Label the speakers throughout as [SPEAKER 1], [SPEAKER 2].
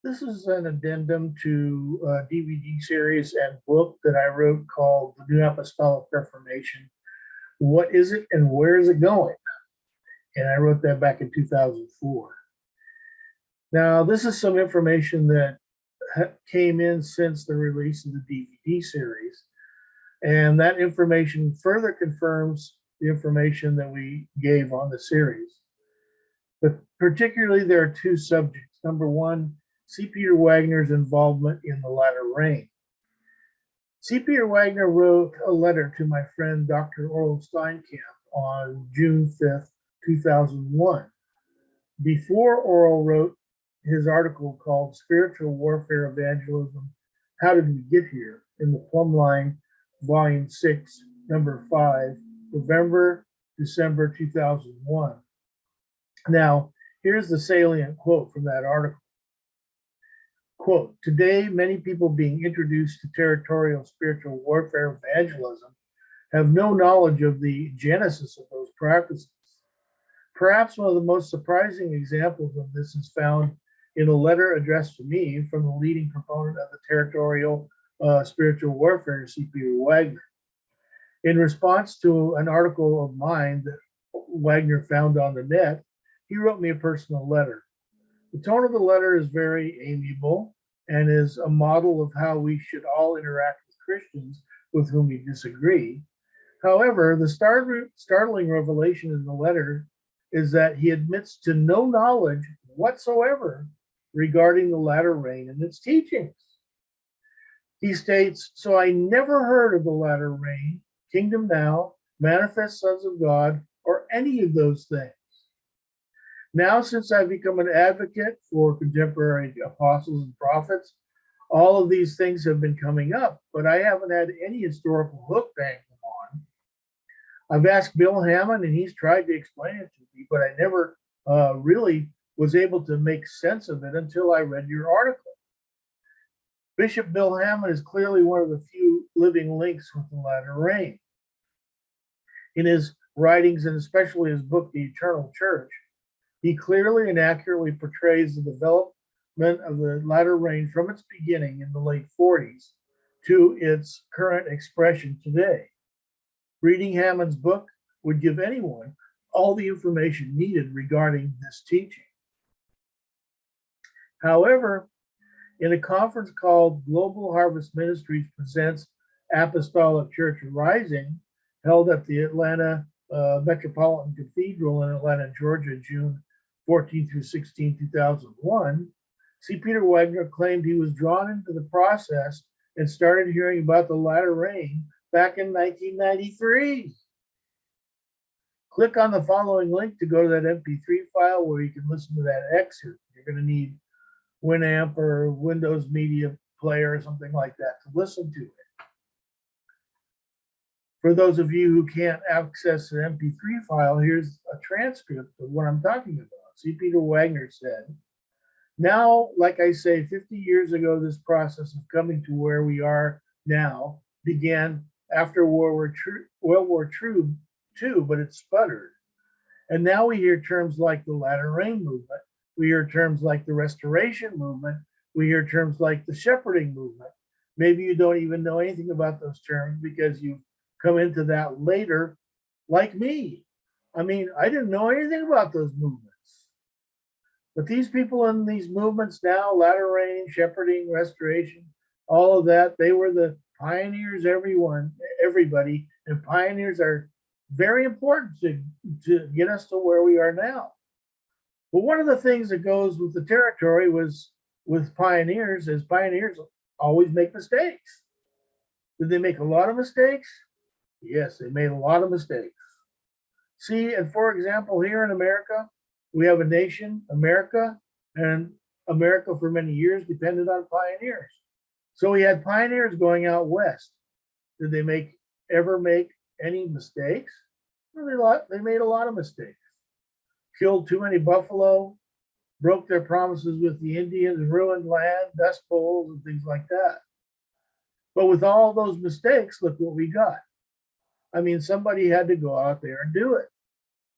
[SPEAKER 1] This is an addendum to a DVD series and book that I wrote called The New Apostolic Reformation. What is it and where is it going? And I wrote that back in 2004. Now, this is some information that came in since the release of the DVD series. And that information further confirms the information that we gave on the series. But particularly, there are two subjects. Number one, C. Peter Wagner's involvement in the latter rain. C. Peter Wagner wrote a letter to my friend Dr. Orrel Steinkamp on June 5th, 2001. Before Orrel wrote his article called Spiritual Warfare Evangelism, How Did We Get Here? In the Plumbline, Volume 6, Number 5, November, December 2001. Now, here's the salient quote from that article. Quote, today, many people being introduced to territorial spiritual warfare evangelism have no knowledge of the genesis of those practices. Perhaps one of the most surprising examples of this is found in a letter addressed to me from the leading proponent of the territorial spiritual warfare, C. Peter Wagner. In response to an article of mine that Wagner found on the net, he wrote me a personal letter. The tone of the letter is very amiable and is a model of how we should all interact with Christians with whom we disagree. However, the startling revelation in the letter is that he admits to no knowledge whatsoever regarding the latter rain and its teachings. He states, so I never heard of the latter rain, kingdom now, manifest sons of God, or any of those things. Now, since I've become an advocate for contemporary apostles and prophets, all of these things have been coming up, but I haven't had any historical hook to hang them on. I've asked Bill Hamon, and he's tried to explain it to me, but I never really was able to make sense of it until I read your article. Bishop Bill Hamon is clearly one of the few living links with the latter rain. In his writings, and especially his book, The Eternal Church, he clearly and accurately portrays the development of the latter rain from its beginning in the late 40s to its current expression today. Reading Hamon's book would give anyone all the information needed regarding this teaching. However, in a conference called Global Harvest Ministries Presents Apostolic Church Rising, held at the Atlanta Metropolitan Cathedral in Atlanta, Georgia, June 14 through 16, 2001, C. Peter Wagner claimed he was drawn into the process and started hearing about the latter rain back in 1993. Click on the following link to go to that MP3 file where you can listen to that excerpt. You're going to need Winamp or Windows Media Player or something like that to listen to it. For those of you who can't access an MP3 file, here's a transcript of what I'm talking about. C. Peter Wagner said, now, like I say, 50 years ago, this process of coming to where we are now began after World War II, but it sputtered. And now we hear terms like the latter rain movement. We hear terms like the restoration movement. We hear terms like the shepherding movement. Maybe you don't even know anything about those terms because you've come into that later, like me. I mean, I didn't know anything about those movements. But these people in these movements now, latter rain, shepherding, restoration, all of that, they were the pioneers, everybody, and pioneers are very important to get us to where we are now. But one of the things that goes with the territory was with pioneers is pioneers always make mistakes. Did they make a lot of mistakes? Yes, they made a lot of mistakes. See, and for example, here in America, we have a nation, America, and America for many years depended on pioneers. So we had pioneers going out west. Did they ever make any mistakes? Well, they made a lot of mistakes. Killed too many buffalo, broke their promises with the Indians, ruined land, dust bowls, and things like that. But with all those mistakes, look what we got. I mean, somebody had to go out there and do it.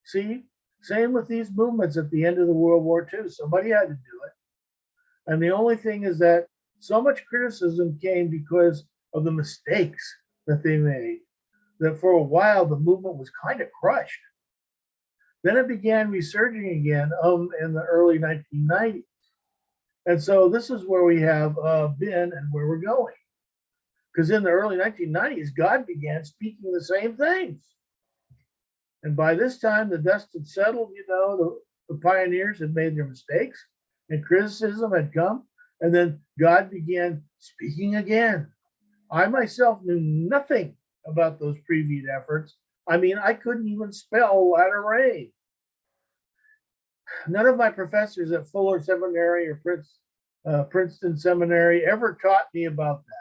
[SPEAKER 1] See, same with these movements at the end of the World War II. Somebody had to do it. And the only thing is that so much criticism came because of the mistakes that they made, that for a while the movement was kind of crushed. Then it began resurging again in the early 1990s. And so this is where we have been and where we're going. Because in the early 1990s, God began speaking the same things. And by this time, the dust had settled, the pioneers had made their mistakes and criticism had come. And then God began speaking again. I myself knew nothing about those previous efforts. I mean, I couldn't even spell latter rain. None of my professors at Fuller Seminary or Princeton Seminary ever taught me about that.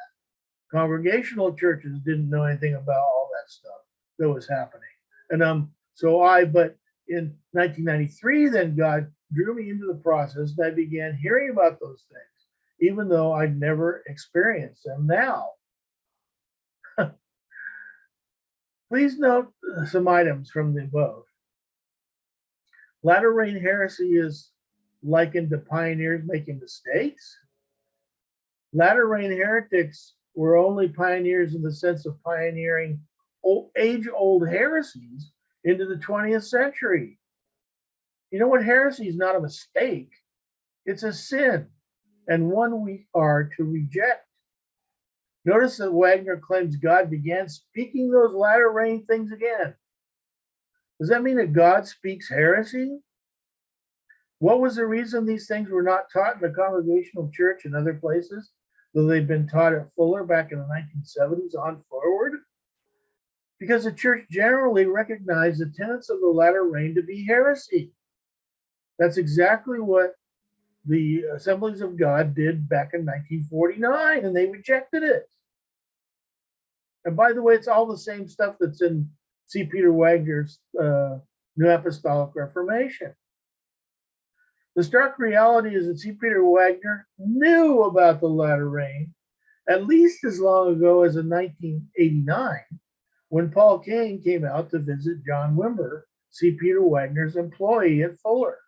[SPEAKER 1] Congregational churches didn't know anything about all that stuff that was happening. And but in 1993, then God drew me into the process and I began hearing about those things, even though I'd never experienced them now. Please note some items from the above. Latter rain heresy is likened to pioneers making mistakes. Latter rain heretics were only pioneers in the sense of pioneering age-old heresies into the 20th century. You know what? Heresy is not a mistake. It's a sin, and one we are to reject. Notice that Wagner claims God began speaking those latter rain things again. Does that mean that God speaks heresy? What was the reason these things were not taught in the Congregational Church and other places, though they've been taught at Fuller back in the 1970s on forward? Because the church generally recognized the tenets of the latter rain to be heresy. That's exactly what the Assemblies of God did back in 1949, and they rejected it. And by the way, it's all the same stuff that's in C. Peter Wagner's New Apostolic Reformation. The stark reality is that C. Peter Wagner knew about the latter rain at least as long ago as in 1989, when Paul Kane came out to visit John Wimber, C. Peter Wagner's employee at Fuller.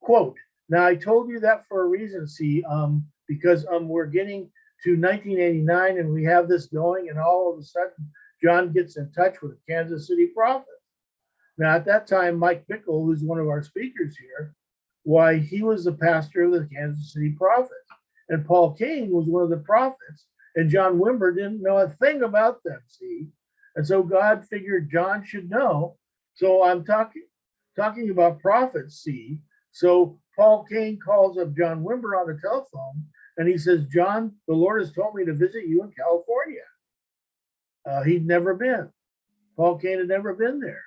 [SPEAKER 1] Quote, now I told you that for a reason, C, because we're getting to 1989 and we have this going, and all of a sudden John gets in touch with the Kansas City Prophet. Now at that time, Mike Bickle, who's one of our speakers here, why he was the pastor of the Kansas City Prophet. And Paul Kane was one of the prophets, and John Wimber didn't know a thing about them, see? And so God figured John should know. So I'm talking about prophets, see? So Paul Kane calls up John Wimber on the telephone, and he says, John, the Lord has told me to visit you in California. He'd never been. Paul Kane had never been there.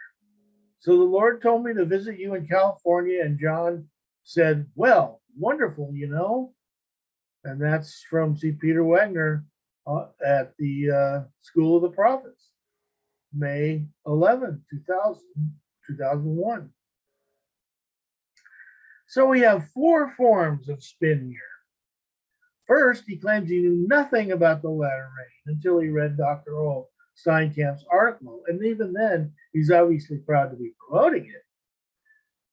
[SPEAKER 1] So the Lord told me to visit you in California, and John said, well, wonderful, And that's from C. Peter Wagner at the School of the Prophets, May 11, 2001. So we have four forms of spin here. First, he claims he knew nothing about the latter rain until he read Dr. Orrel Steinkamp's article, and even then, he's obviously proud to be promoting it.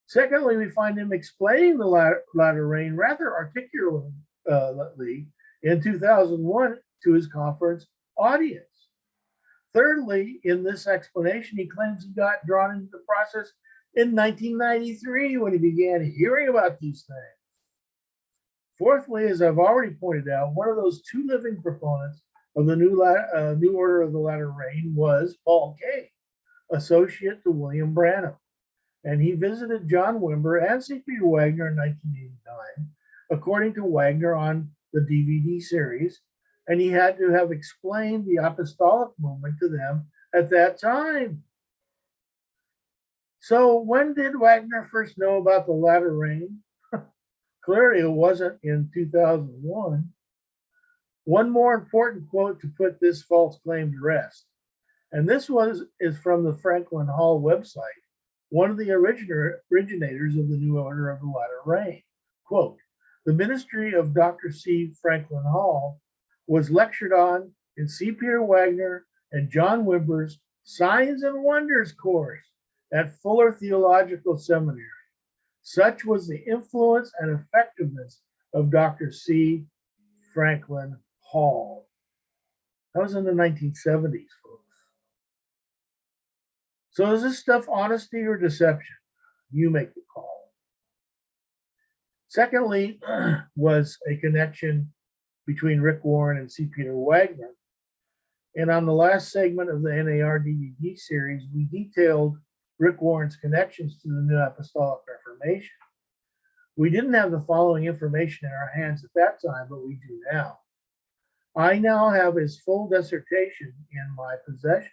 [SPEAKER 1] Secondly, we find him explaining the latter rain rather articulately in 2001 to his conference audience. Thirdly, in this explanation, he claims he got drawn into the process in 1993 when he began hearing about these things. Fourthly, as I've already pointed out, one of those two living proponents of the new order of the latter rain was Paul Kane, associate to William Branham. And he visited John Wimber and C. Peter Wagner in 1989, according to Wagner on the DVD series, and he had to have explained the apostolic movement to them at that time. So when did Wagner first know about the latter rain? Clearly it wasn't in 2001. One more important quote to put this false claim to rest. And this is from the Franklin Hall website, one of the originators of the New Order of the Latter Rain. Quote, the ministry of Dr. C. Franklin Hall was lectured on in C. Peter Wagner and John Wimber's Signs and Wonders course at Fuller Theological Seminary. Such was the influence and effectiveness of Dr. C. Franklin Hall. That was in the 1970s, folks. So is this stuff honesty or deception? You make the call. Secondly, was a connection between Rick Warren and C. Peter Wagner. And on the last segment of the NAR DVD series, we detailed Rick Warren's connections to the New Apostolic Reformation. We didn't have the following information in our hands at that time, but we do now. I now have his full dissertation in my possession.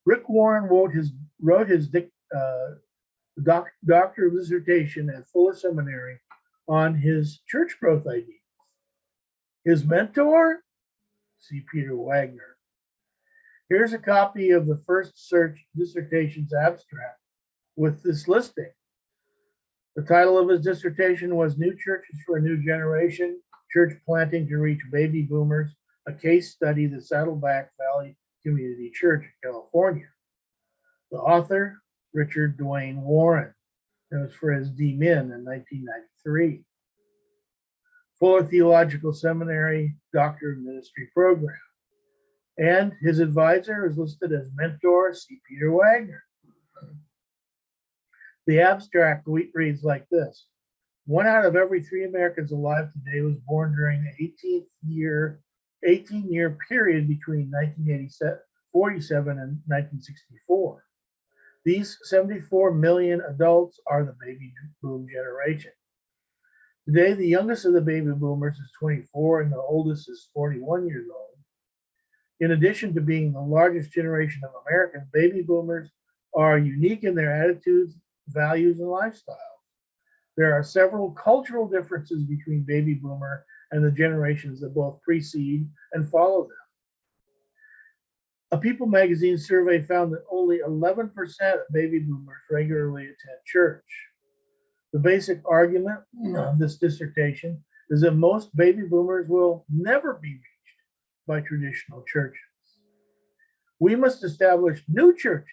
[SPEAKER 1] Rick Warren wrote his doctoral dissertation at Fuller Seminary on his church growth ideas. His mentor, C. Peter Wagner. Here's a copy of the first search dissertation's abstract with this listing. The title of his dissertation was New Churches for a New Generation, Church Planting to Reach Baby Boomers, a case study, the Saddleback Valley Community Church in California. The author, Richard Dwayne Warren. It was for his D-Min in 1993. Fuller Theological Seminary Doctor of Ministry program. And his advisor is listed as mentor C. Peter Wagner. The abstract reads like this. 1 out of every 3 Americans alive today was born during the 18-year period between 1947 and 1964. These 74 million adults are the baby boom generation. Today, the youngest of the baby boomers is 24 and the oldest is 41 years old. In addition to being the largest generation of Americans, baby boomers are unique in their attitudes, values, and lifestyles. There are several cultural differences between baby boomer and the generations that both precede and follow them. A People magazine survey found that only 11% of baby boomers regularly attend church. The basic argument of this dissertation is that most baby boomers will never be reached by traditional churches. We must establish new churches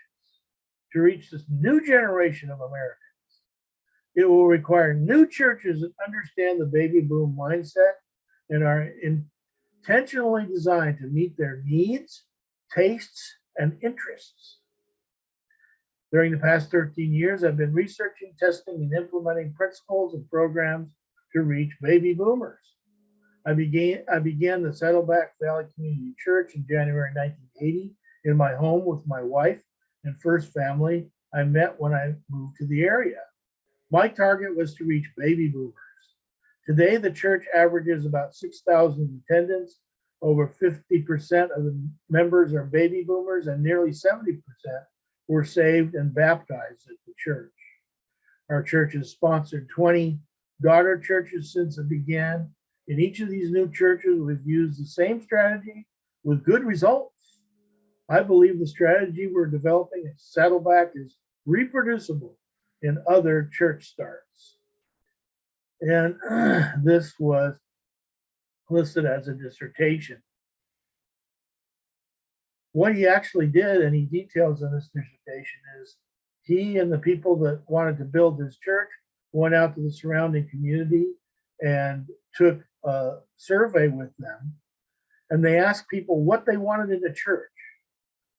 [SPEAKER 1] to reach this new generation of Americans. It will require new churches that understand the baby boom mindset and are intentionally designed to meet their needs, tastes, and interests. During the past 13 years, I've been researching, testing, and implementing principles and programs to reach baby boomers. I began the Saddleback Valley Community Church in January 1980 in my home with my wife and first family I met when I moved to the area. My target was to reach baby boomers. Today, the church averages about 6,000 attendants. Over 50% of the members are baby boomers, and nearly 70% were saved and baptized at the church. Our church has sponsored 20 daughter churches since it began. In each of these new churches, we've used the same strategy with good results. I believe the strategy we're developing at Saddleback is reproducible in other church starts. And this was listed as a dissertation. What he actually did, and he details in this dissertation, is he and the people that wanted to build his church went out to the surrounding community and took a survey with them. And they asked people what they wanted in the church.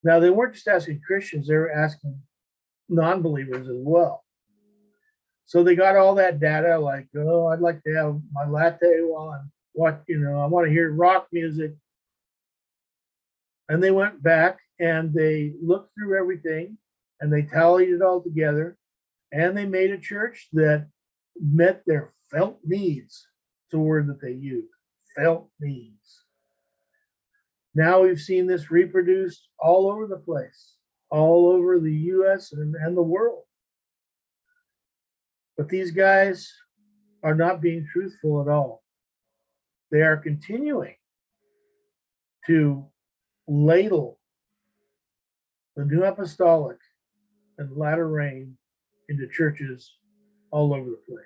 [SPEAKER 1] Now, they weren't just asking Christians, they were asking non-believers as well. So they got all that data like, oh, I'd like to have my latte while I'm I want to hear rock music. And they went back and they looked through everything and they tallied it all together and they made a church that met their felt needs. It's a word that they use, felt needs. Now we've seen this reproduced all over the place, all over the US and the world. But these guys are not being truthful at all. They are continuing to ladle the New Apostolic and latter rain into churches all over the place.